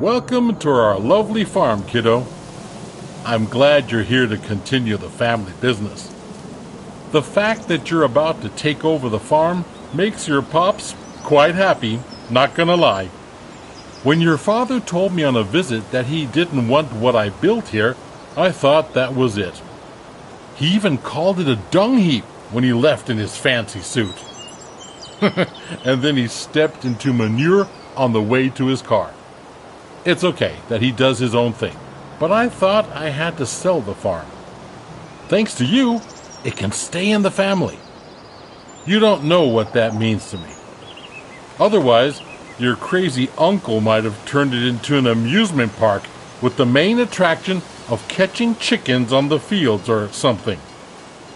Welcome to our lovely farm, kiddo. I'm glad you're here to continue the family business. The fact that you're about to take over the farm makes your pops quite happy, not gonna lie. When your father told me on a visit that he didn't want what I built here, I thought that was it. He even called it a dung heap when he left in his fancy suit. And then he stepped into manure on the way to his car. It's okay that he does his own thing, but I thought I had to sell the farm. Thanks to you, it can stay in the family. You don't know what that means to me. Otherwise, your crazy uncle might have turned it into an amusement park with the main attraction of catching chickens on the fields or something.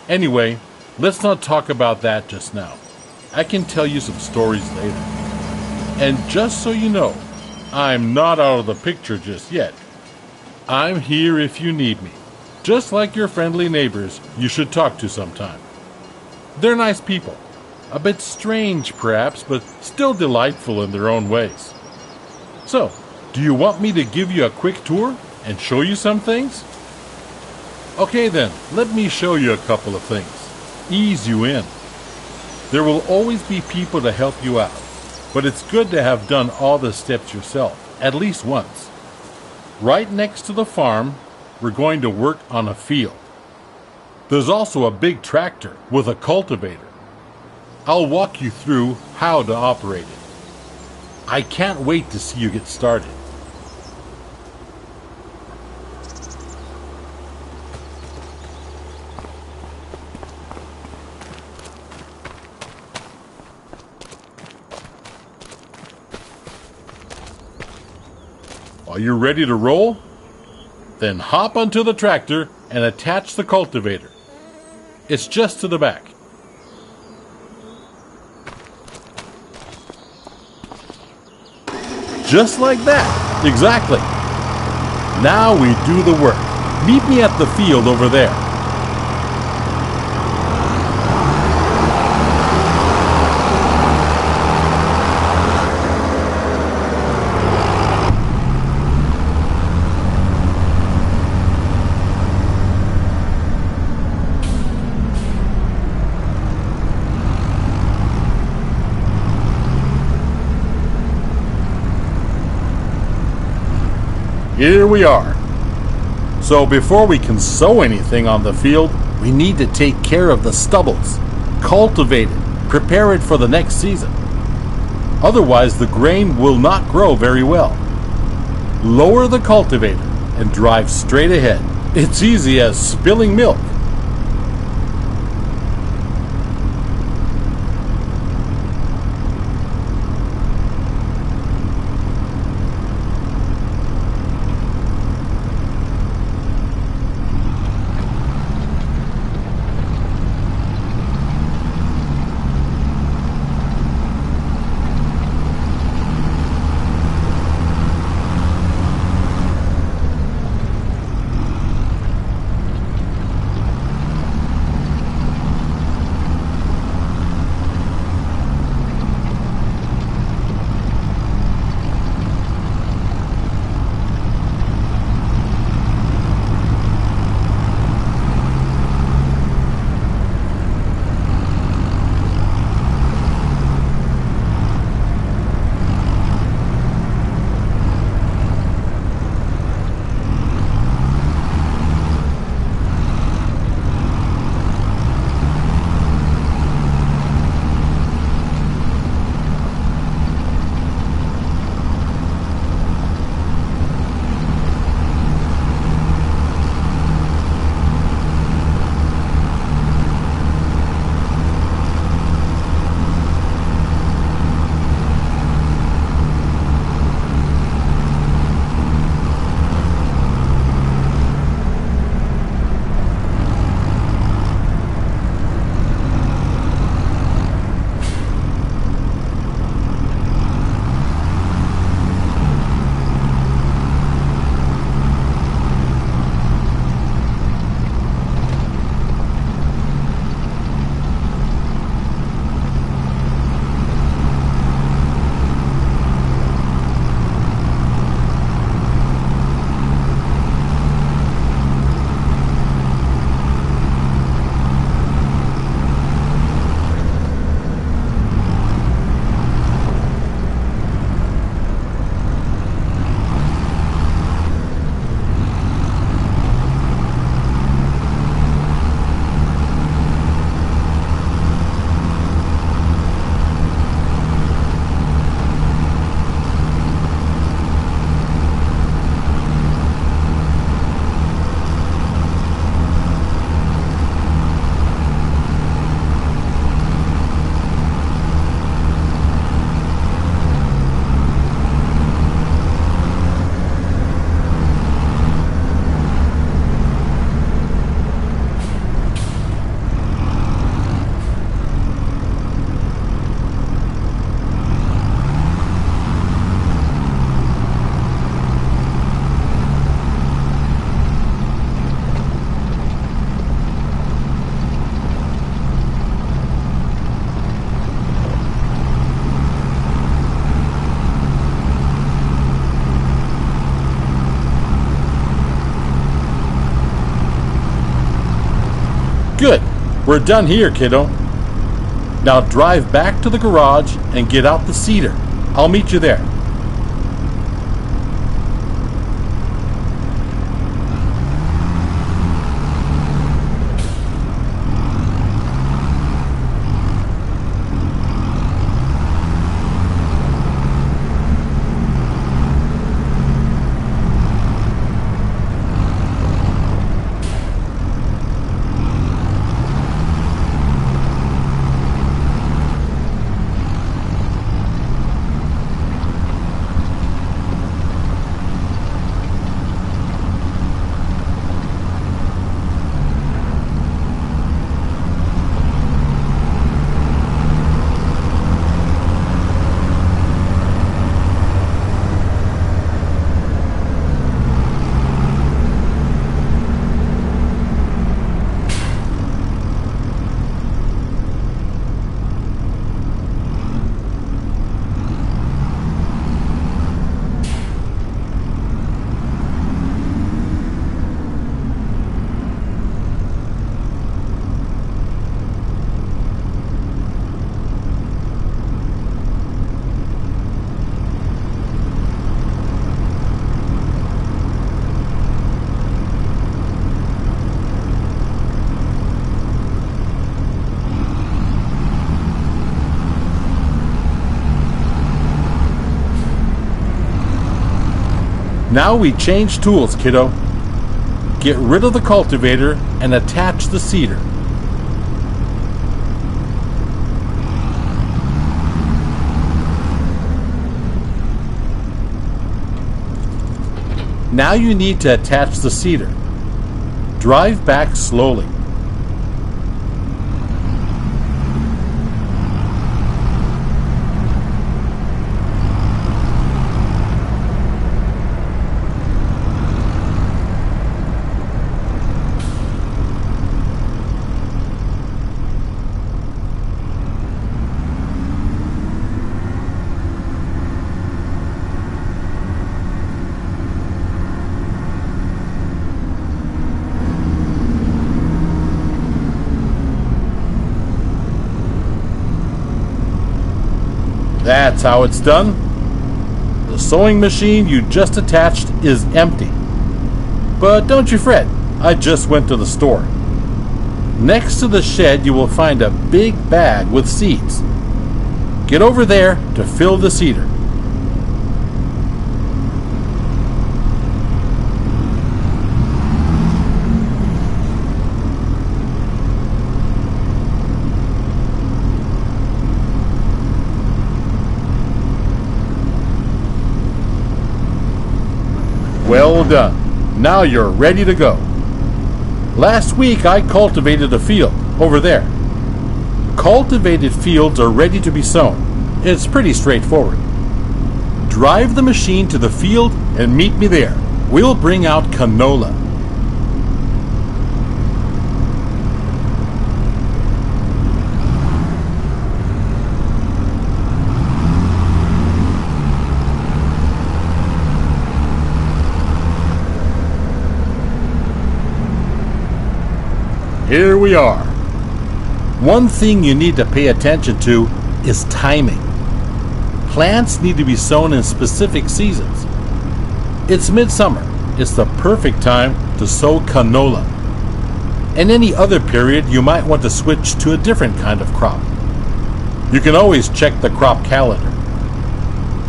Anyway, let's not talk about that just now. I can tell you some stories later. And just so you know, I'm not out of the picture just yet. I'm here if you need me, just like your friendly neighbors you should talk to sometime. They're nice people, a bit strange perhaps, but still delightful in their own ways. So, do you want me to give you a quick tour and show you some things? Okay then, let me show you a couple of things. Ease you in. There will always be people to help you out, but it's good to have done all the steps yourself, at least once. Right next to the farm, we're going to work on a field. There's also a big tractor with a cultivator. I'll walk you through how to operate it. I can't wait to see you get started. Are you ready to roll? Then hop onto the tractor and attach the cultivator. It's just to the back. Just like that. Exactly. Now we do the work. Meet me at the field over there. Here we are. So before we can sow anything on the field, we need to take care of the stubbles, cultivate it, prepare it for the next season. Otherwise, the grain will not grow very well. Lower the cultivator and drive straight ahead. It's easy as spilling milk. Good. We're done here, kiddo. Now drive back to the garage and get out the cedar. I'll meet you there. Now we change tools, kiddo. Get rid of the cultivator and attach the cedar. Now you need to attach the cedar. Drive back slowly. That's how it's done. The sewing machine you just attached is empty. But don't you fret, I just went to the store. Next to the shed you will find a big bag with seeds. Get over there to fill the cedar. Well done. Now you're ready to go. Last week I cultivated a field over there. Cultivated fields are ready to be sown. It's pretty straightforward. Drive the machine to the field and meet me there. We'll bring out canola. Here we are. One thing you need to pay attention to is timing. Plants need to be sown in specific seasons. It's midsummer. It's the perfect time to sow canola. In any other period, you might want to switch to a different kind of crop. You can always check the crop calendar.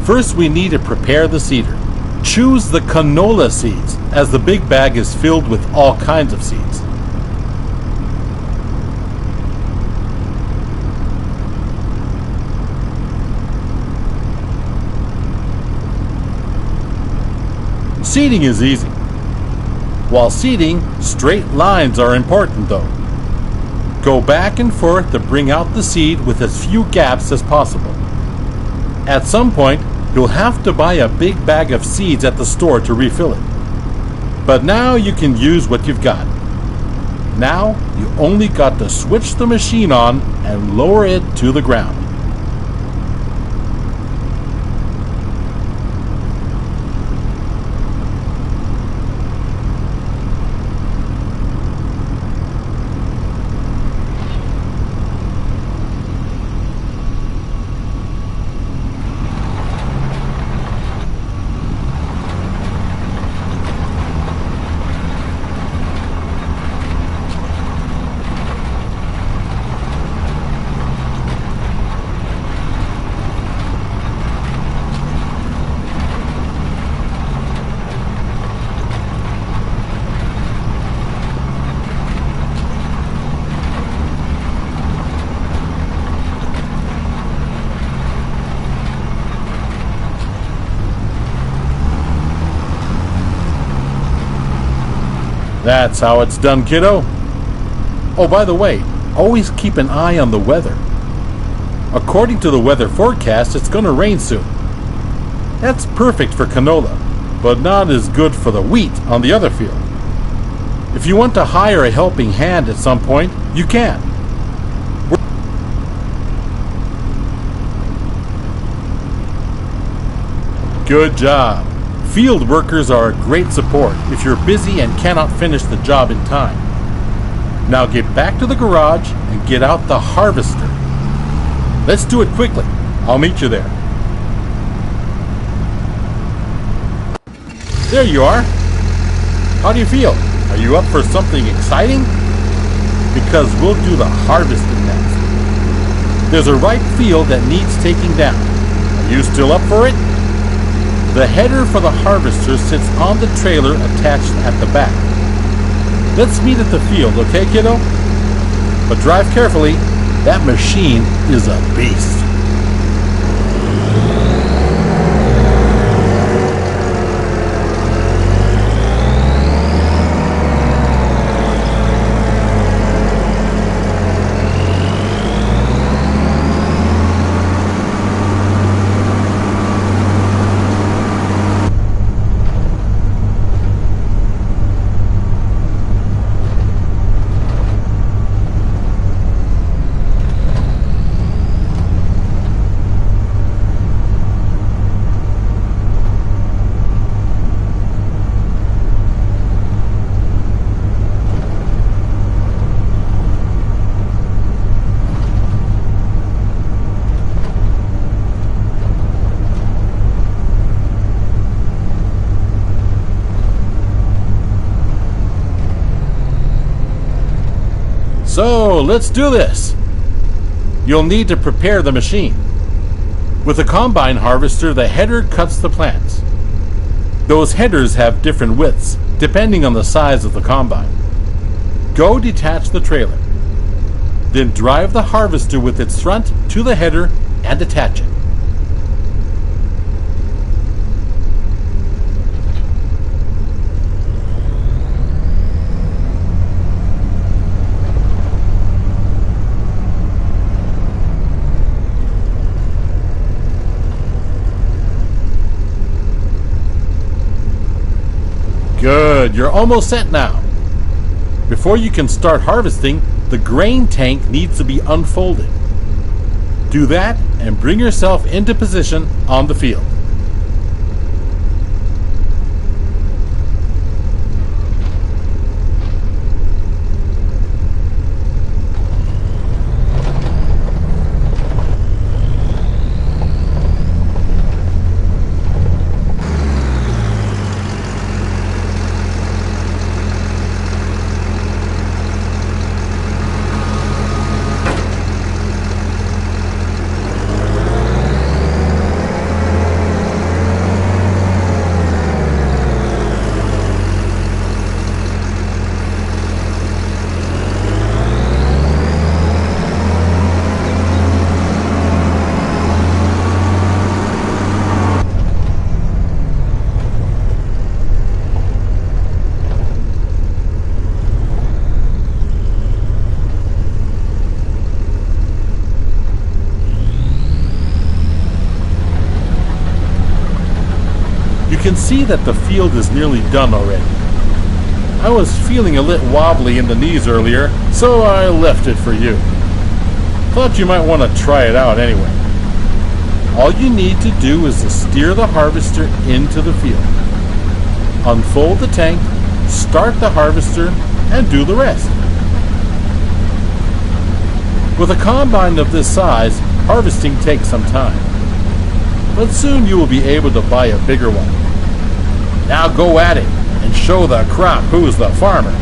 First, we need to prepare the cedar. Choose the canola seeds, as the big bag is filled with all kinds of seeds. Seeding is easy. While seeding, straight lines are important though. Go back and forth to bring out the seed with as few gaps as possible. At some point, you'll have to buy a big bag of seeds at the store to refill it. But now you can use what you've got. Now you only got to switch the machine on and lower it to the ground. That's how it's done, kiddo. Oh, by the way, always keep an eye on the weather. According to the weather forecast, it's going to rain soon. That's perfect for canola, but not as good for the wheat on the other field. If you want to hire a helping hand at some point, you can. Good job. Field workers are a great support if you're busy and cannot finish the job in time. Now get back to the garage and get out the harvester. Let's do it quickly. I'll meet you there. There you are. How do you feel? Are you up for something exciting? Because we'll do the harvesting next. There's a ripe field that needs taking down. Are you still up for it? The header for the harvester sits on the trailer attached at the back. Let's meet at the field, okay, kiddo? But drive carefully. That machine is a beast. So, let's do this. You'll need to prepare the machine. With a combine harvester, the header cuts the plants. Those headers have different widths, depending on the size of the combine. Go detach the trailer. Then drive the harvester with its front to the header and attach it. Good, you're almost set now. Before you can start harvesting, the grain tank needs to be unfolded. Do that and bring yourself into position on the field. You can see that the field is nearly done already. I was feeling a little wobbly in the knees earlier, so I left it for you. Thought you might want to try it out anyway. All you need to do is to steer the harvester into the field. Unfold the tank, start the harvester, and do the rest. With a combine of this size, harvesting takes some time. But soon you will be able to buy a bigger one. Now go at it and show the crop who's the farmer.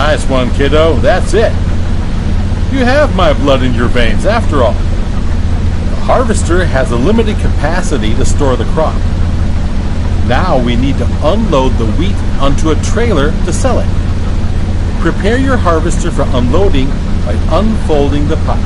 Nice one, kiddo. That's it. You have my blood in your veins, after all. The harvester has a limited capacity to store the crop. Now we need to unload the wheat onto a trailer to sell it. Prepare your harvester for unloading by unfolding the pipe.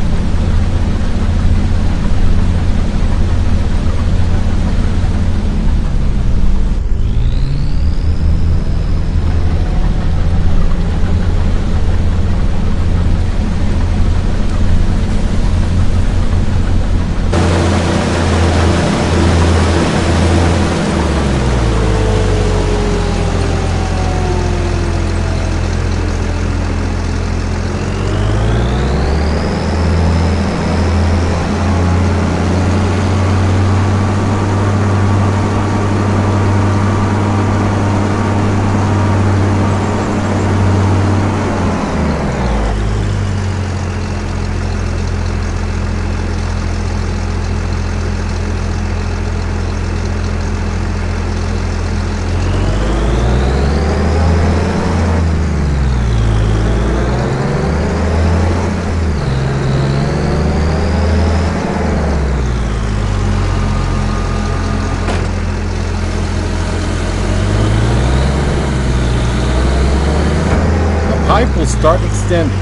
The pipe will start extending,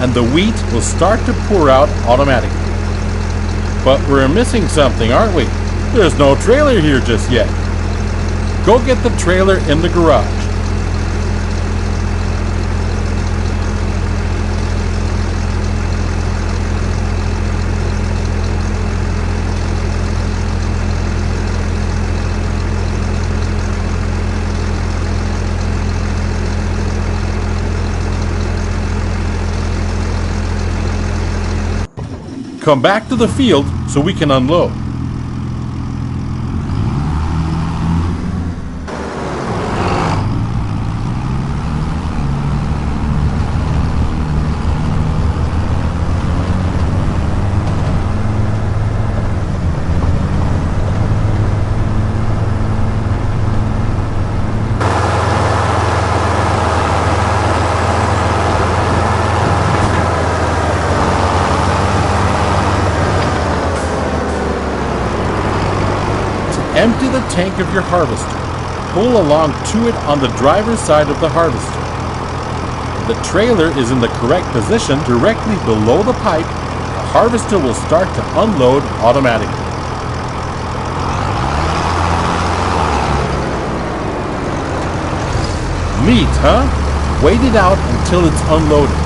and the wheat will start to pour out automatically. But we're missing something, aren't we? There's no trailer here just yet. Go get the trailer in the garage. Come back to the field so we can unload. Empty the tank of your harvester. Pull along to it on the driver's side of the harvester. The trailer is in the correct position directly below the pipe. The harvester will start to unload automatically. Neat, huh? Wait it out until it's unloaded.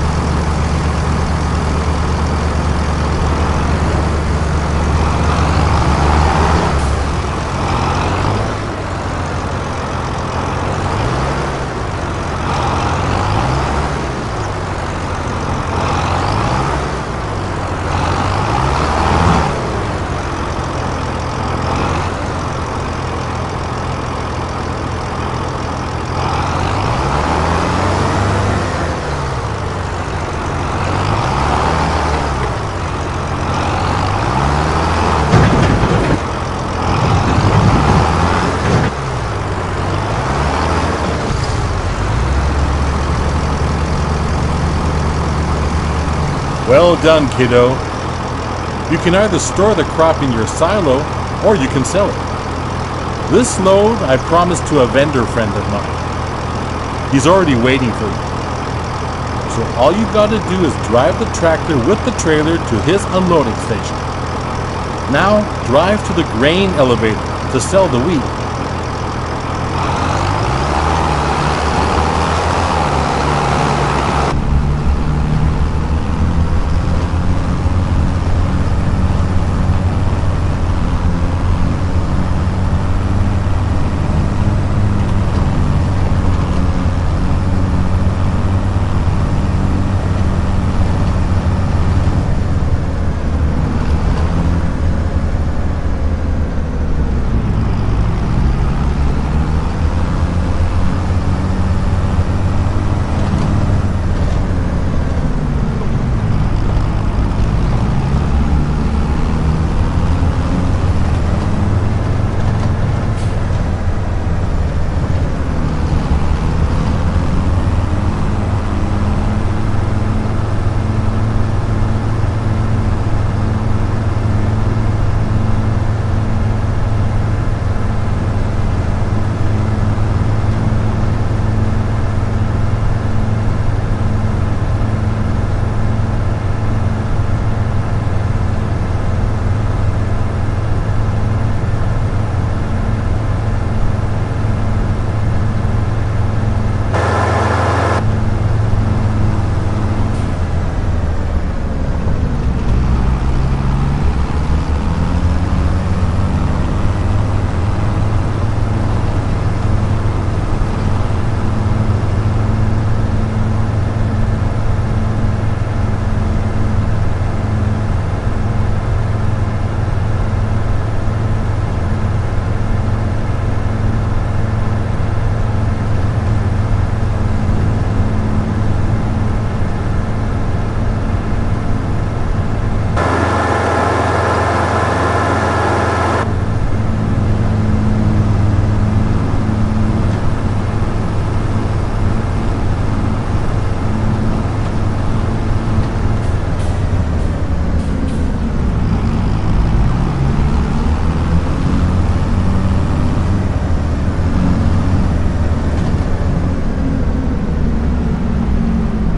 Well done, kiddo. You can either store the crop in your silo or you can sell it. This load I promised to a vendor friend of mine. He's already waiting for you. So all you gotta do is drive the tractor with the trailer to his unloading station. Now drive to the grain elevator to sell the wheat.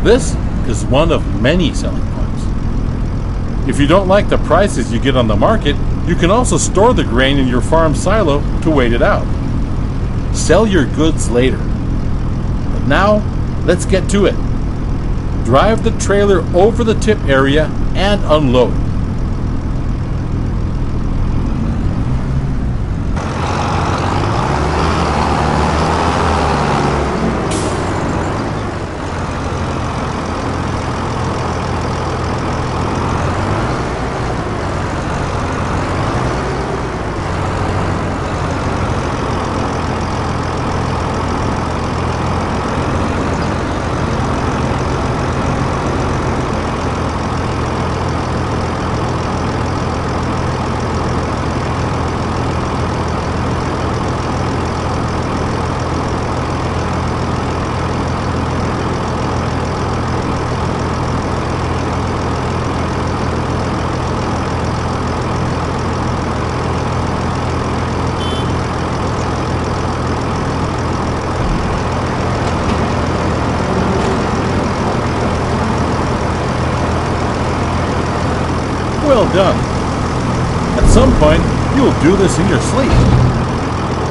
This is one of many selling points. If you don't like the prices you get on the market, you can also store the grain in your farm silo to wait it out. Sell your goods later. But now, let's get to it. Drive the trailer over the tip area and unload. Well done. At some point, you'll do this in your sleep.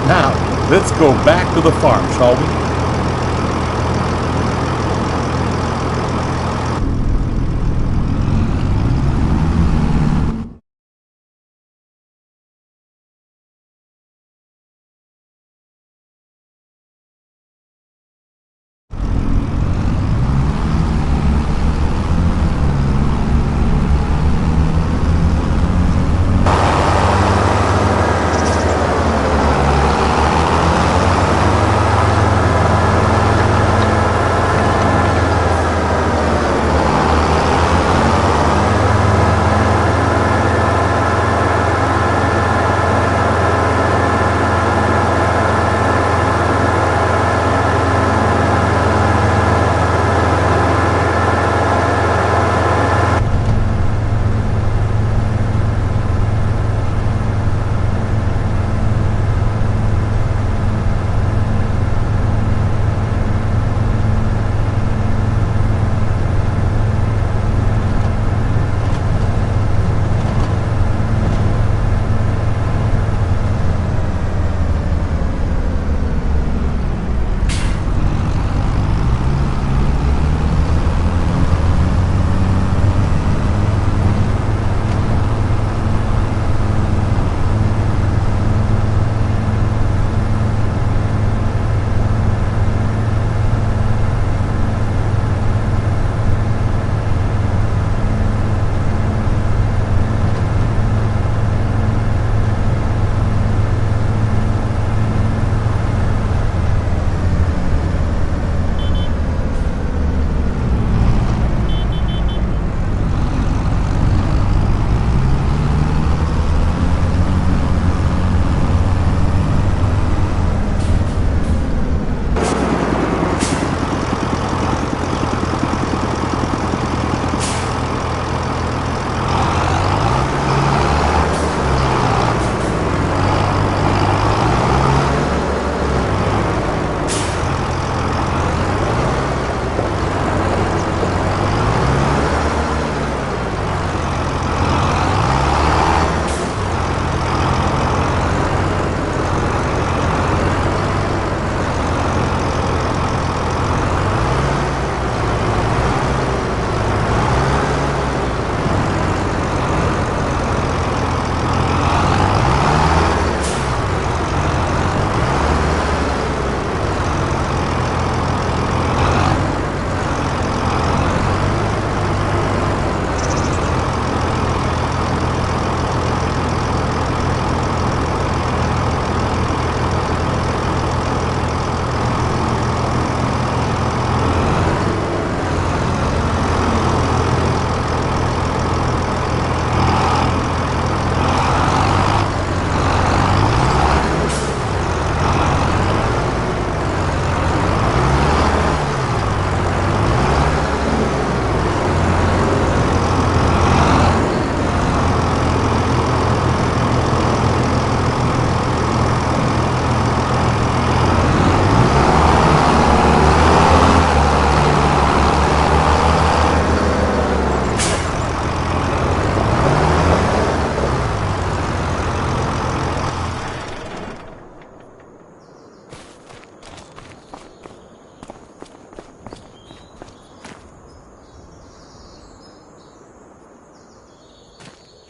Now, let's go back to the farm, shall we?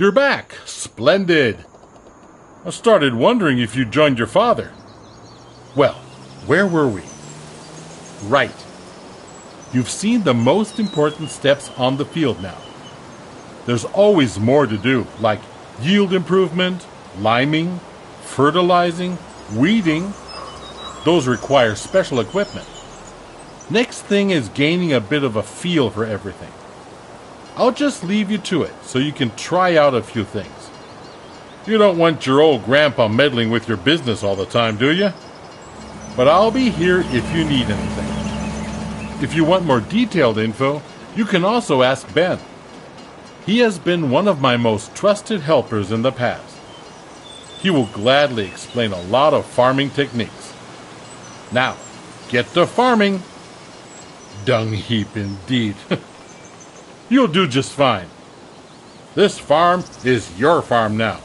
You're back. Splendid. I started wondering if you joined your father. Well, where were we? Right. You've seen the most important steps on the field now. There's always more to do, like yield improvement, liming, fertilizing, weeding. Those require special equipment. Next thing is gaining a bit of a feel for everything. I'll just leave you to it so you can try out a few things. You don't want your old grandpa meddling with your business all the time, do you? But I'll be here if you need anything. If you want more detailed info, you can also ask Ben. He has been one of my most trusted helpers in the past. He will gladly explain a lot of farming techniques. Now, get to farming. Dung heap indeed. You'll do just fine. This farm is your farm now.